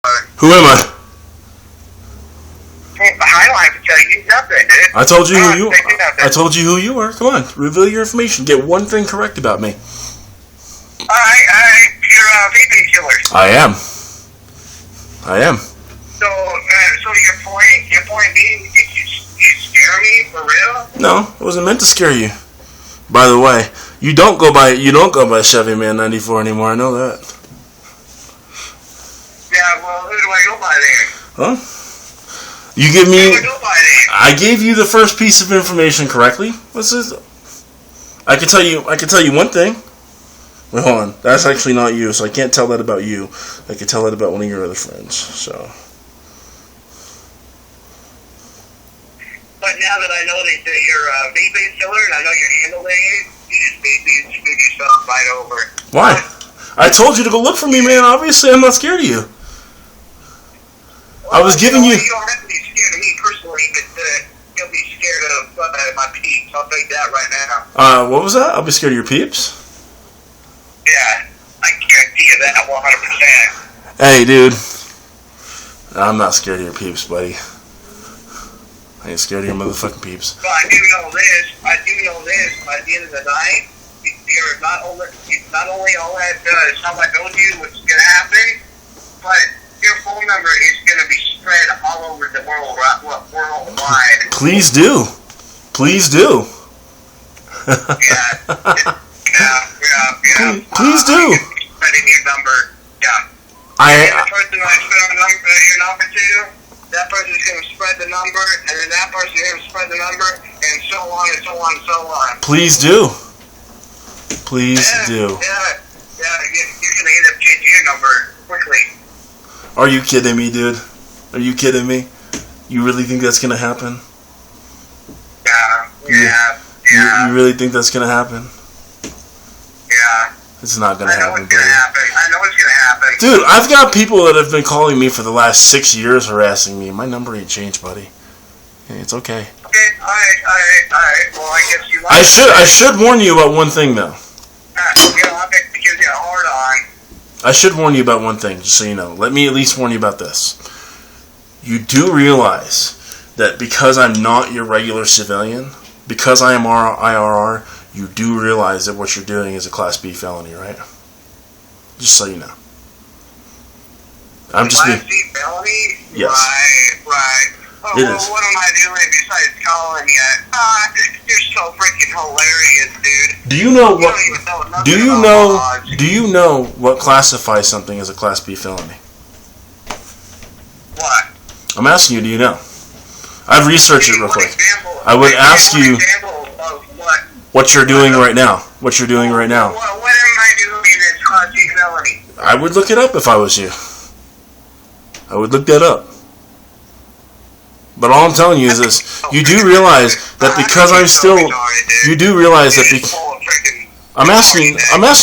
Who am I? I don't have to tell you nothing, dude. I told you who you are. I told you who you are. Come on, reveal your information. Get one thing correct about me. Alright, you're a vaping killer. I am. So your point being, you scare me for real? No, it wasn't meant to scare you. By the way, you don't go by Chevy Man 94 anymore. I know that. Yeah, well, who do I go by then? Huh? You give me. Who do I go by then? I gave you the first piece of information correctly. What's this? I can tell you one thing. Wait, hold on. That's actually not you, so I can't tell that about you. I can tell that about one of your other friends. So. But now that I know that you're a vaping killer and I know your handle name, you just made me screw yourself right over. Why? I told you to go look for me, man. Obviously, I'm not scared of you. Well, I was giving you. You don't have to be scared of me personally, but you'll be scared of my peeps. I'll tell you that right now. What was that? I'll be scared of your peeps? Yeah, I guarantee you that 100%. Hey, dude. I'm not scared of your peeps, buddy. I ain't scared of your motherfucking peeps. But I do know this. By the end of the night, you're not only all that stuff I told you what's going to happen, but your phone number is going to be spread all over the world, worldwide. Please do. Please do. Yeah. Please do. Spreading your number. Yeah. And the person I spread your number to, that person's going to spread the number, and then that person's going to spread the number, and so on and so on and so on. Please do. Please do. Yeah. You're going to end up changing your number quickly. Are you kidding me, dude? Are you kidding me? You really think that's going to happen? Yeah. You really think that's going to happen? Yeah. It's not going to happen, buddy. I know it's going to happen. Dude, I've got people that have been calling me for the last 6 years harassing me. My number ain't changed, buddy. It's okay. Okay, alright. Well, I guess you like I should warn you about one thing, though. I'll bet to give you a hard on. I should warn you about one thing, just so you know. Let me at least warn you about this. You do realize that because I'm not your regular civilian, because I am IRR, you do realize that what you're doing is a Class B felony, right? Just so you know. I'm just Class B felony? Yes. Right. Oh, It well, is. what am I doing besides calling you? You're so freaking hilarious, dude. Do you know You what? don't even know nothing Do you about know? laws. Do you know what classifies something as a Class B felony? What? I'm asking you. Do you know? I've researched it real One quick. example- I would ask one you example of what? what you're doing right now. What you're doing right now. What am I doing that's Class B felony? I would look it up if I was you. I would look that up. But all I'm telling you is this: you do realize that because I'm still, you do realize that I'm asking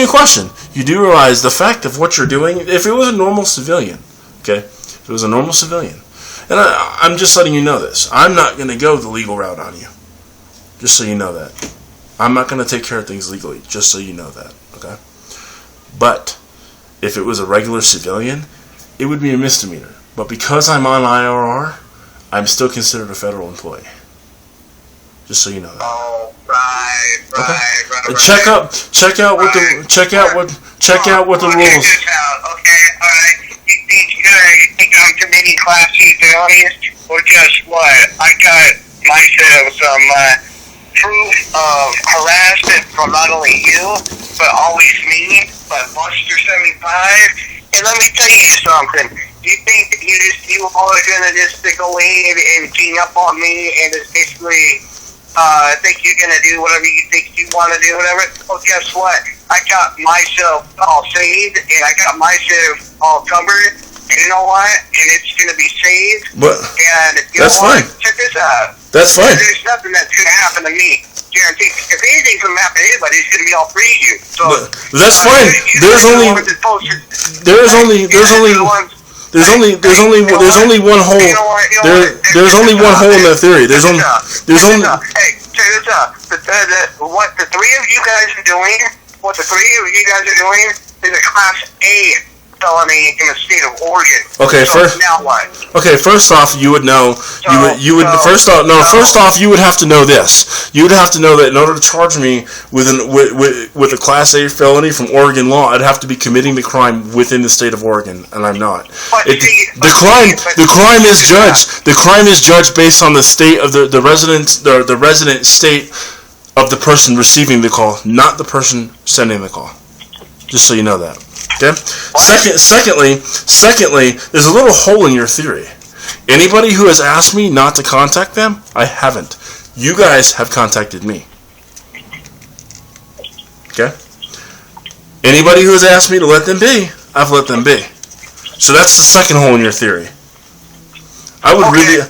you a question. You do realize the fact of what you're doing. If it was a normal civilian, okay, if it was a normal civilian, and I'm just letting you know this. I'm not going to go the legal route on you. Just so you know that. I'm not going to take care of things legally. Just so you know that, okay? But if it was a regular civilian, it would be a misdemeanor. But because I'm on IRR, I'm still considered a federal employee. Just so you know that. Oh, right. Check out what the rules. Okay, alright. You think I'm committing Class C felonies? Well, guess what? I got myself some proof of harassment from not only you, but always me, but Buster75. And let me tell you something. You think that you all are gonna just go in and gang up on me and just basically think you're gonna do whatever you think you want to do, whatever? Well, guess what? I got myself all saved and I got myself all covered. And you know what? And it's gonna be saved. But And you that's know what? fine. Check this out. That's fine. There's nothing that's gonna happen to me. Guaranteed. If anything's gonna happen to anybody, it's gonna be all free of you. So That's fine. There's only one hole. There's only one hole in that theory. There's only. Hey, check this out. What the three of you guys are doing is a Class A felony in the state of Oregon. Okay, so now what? Okay, first off, you would know. First off, you would have to know this. You would have to know that in order to charge me with a Class A felony from Oregon law, I'd have to be committing the crime within the state of Oregon, and I'm not. The crime is judged. The crime is judged based on the state of the resident state of the person receiving the call, not the person sending the call. Just so you know that. Okay. Secondly, there's a little hole in your theory. Anybody who has asked me not to contact them, I haven't. You guys have contacted me. Okay? Anybody who has asked me to let them be, I've let them be. So that's the second hole in your theory. I would really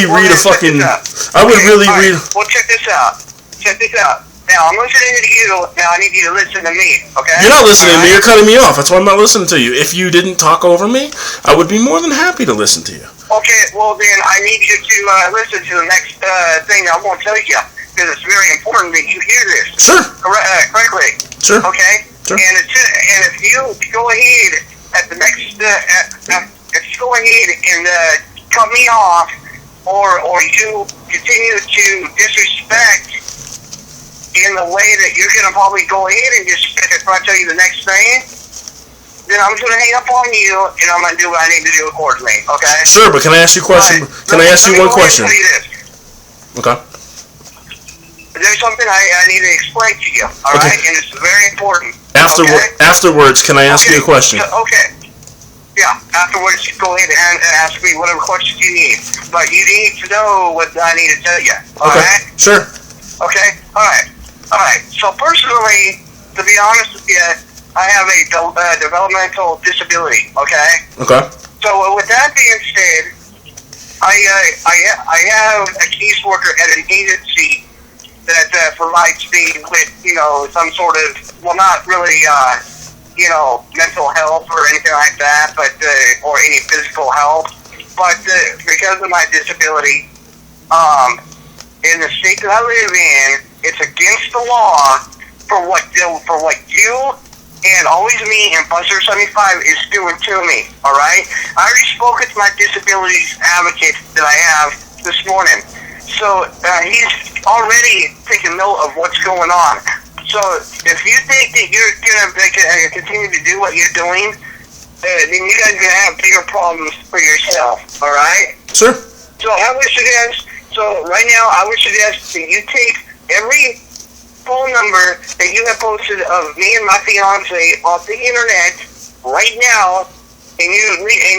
read a fucking. Well, check this out. Now, I'm listening to you. Now, I need you to listen to me, okay? You're not listening to me. You're cutting me off. That's why I'm not listening to you. If you didn't talk over me, I would be more than happy to listen to you. Okay, well, then I need you to listen to the next thing I'm going to tell you, because it's very important that you hear this. Sure. Correctly. Sure. Okay? Sure. And if you go ahead at the next, if you go ahead and cut me off, or you continue to disrespect in the way that you're going to probably go ahead and just, if I tell you the next thing, then I'm going to hang up on you, and I'm going to do what I need to do accordingly, okay? Sure, but can I ask you a question? Can I ask you one question? Okay. There's something I need to explain to you, all right? And it's very important. Afterwards, can I ask you a question? Okay. Yeah, afterwards, go ahead and ask me whatever questions you need. But you need to know what I need to tell you, all right? Sure. Okay? All right. So personally, to be honest with you, I have a developmental disability, okay? Okay. So with that being said, I have a caseworker at an agency that provides me with, some sort of, well, not really, mental health or anything like that, but, or any physical health. But because of my disability, in the state that I live in, it's against the law for what you and Always Me and Buster 75 is doing to me, alright? I already spoke with my disabilities advocate that I have this morning. So he's already taken note of what's going on. So if you think that you're going to continue to do what you're doing, then you guys are going to have bigger problems for yourself, alright? Sure. So I would suggest, right now, I would suggest that you take every phone number that you have posted of me and my fiance off the internet right now, and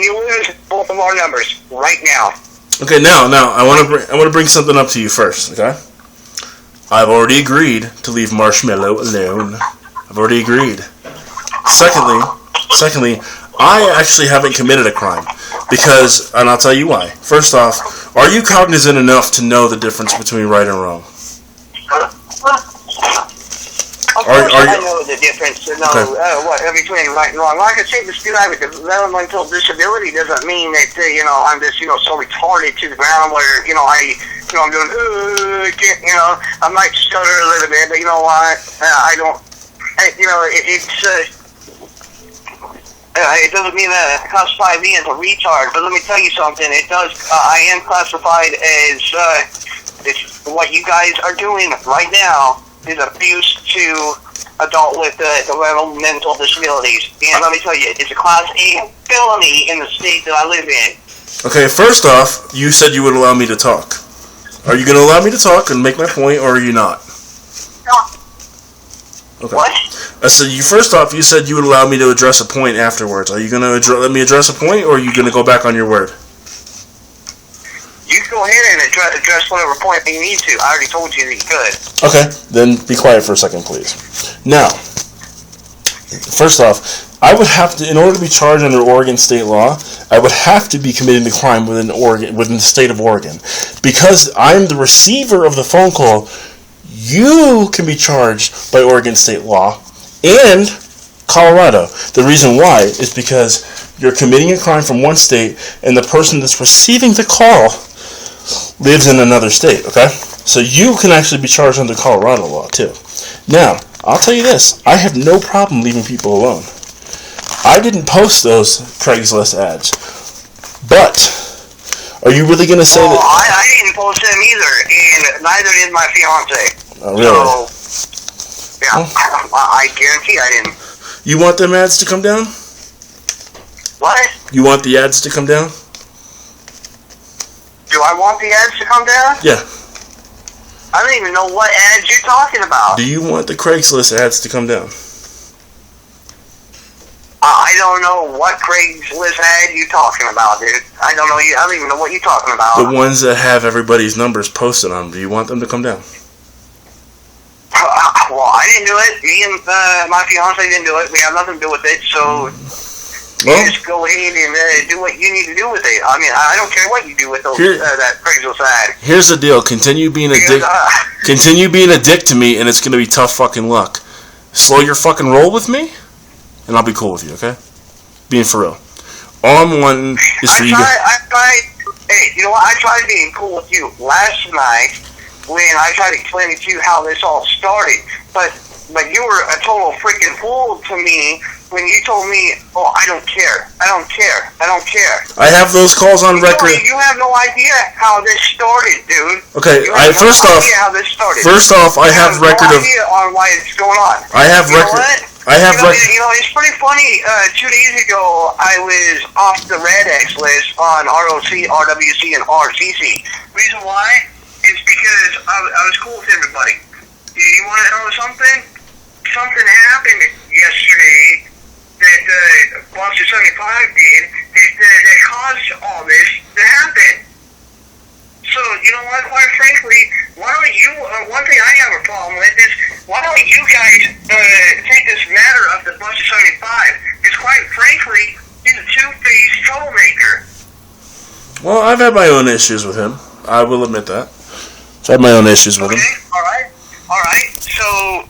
you lose both of our numbers right now. Okay, now I want to bring something up to you first. Okay, I've already agreed to leave Marshmallow alone. I've already agreed. Secondly, I actually haven't committed a crime because, and I'll tell you why. First off, are you cognizant enough to know the difference between right and wrong? Of course I know the difference between right and wrong. Like I say, just because I have a developmental disability doesn't mean that, I'm just, so retarded to the ground where, I'm doing, I might stutter a little bit, but you know what, I don't, it doesn't mean that classify me as a retard, but let me tell you something, it does, I am classified as, it's what you guys are doing right now is abuse to adult with developmental disabilities. And let me tell you, it's a Class A felony in the state that I live in. Okay, first off, you said you would allow me to talk. Are you going to allow me to talk and make my point, or are you not? No. Okay. What? I said, first off, you said you would allow me to address a point afterwards. Are you going to let me address a point, or are you going to go back on your word? You can go ahead and address whatever point you need to. I already told you that you could. Okay, then be quiet for a second, please. Now, first off, I would have to, in order to be charged under Oregon state law, I would have to be committing the crime within the state of Oregon. Because I'm the receiver of the phone call, you can be charged by Oregon state law and Colorado. The reason why is because you're committing a crime from one state and the person that's receiving the call lives in another state, okay? So you can actually be charged under Colorado law, too. Now, I'll tell you this. I have no problem leaving people alone. I didn't post those Craigslist ads. But are you really going to say that? I didn't post them either, and neither did my fiance. Oh, really? So, yeah, I guarantee I didn't. You want them ads to come down? What? You want the ads to come down? Do I want the ads to come down? Yeah. I don't even know what ads you're talking about. Do you want the Craigslist ads to come down? I don't know what Craigslist ad you're talking about, dude. I don't even know what you're talking about. The ones that have everybody's numbers posted on them. Do you want them to come down? Well, I didn't do it. Me and my fiance didn't do it. We have nothing to do with it, so you just go ahead and do what you need to do with it. I mean, I don't care what you do with those that Craigslist ad. Here's the deal. Continue being a dick. Continue being a dick to me, and it's going to be tough fucking luck. Slow your fucking roll with me, and I'll be cool with you, okay? Being for real. All I'm wanting is for you to... Hey, you know what? I tried being cool with you last night when I tried explaining to you how this all started. But you were a total freaking fool to me when you told me, oh, I don't care. I don't care. I don't care. I have those calls on record. You have no idea how this started, dude. Okay, first off, I have record of... idea on why it's going on. I have record... You know, it's pretty funny. 2 days ago, I was off the Red-X list on ROC, RWC, and RCC. Reason why is because I was cool with everybody. You want to know something? Something happened yesterday that Monster 75 did that caused all this to happen. So, you know what, quite frankly, why don't you, one thing I have a problem with is, why don't you guys take this matter of the Buster 75? Because quite frankly, he's a two-faced troublemaker. Well, I've had my own issues with him. I will admit that. I've had my own issues with him. Alright. So,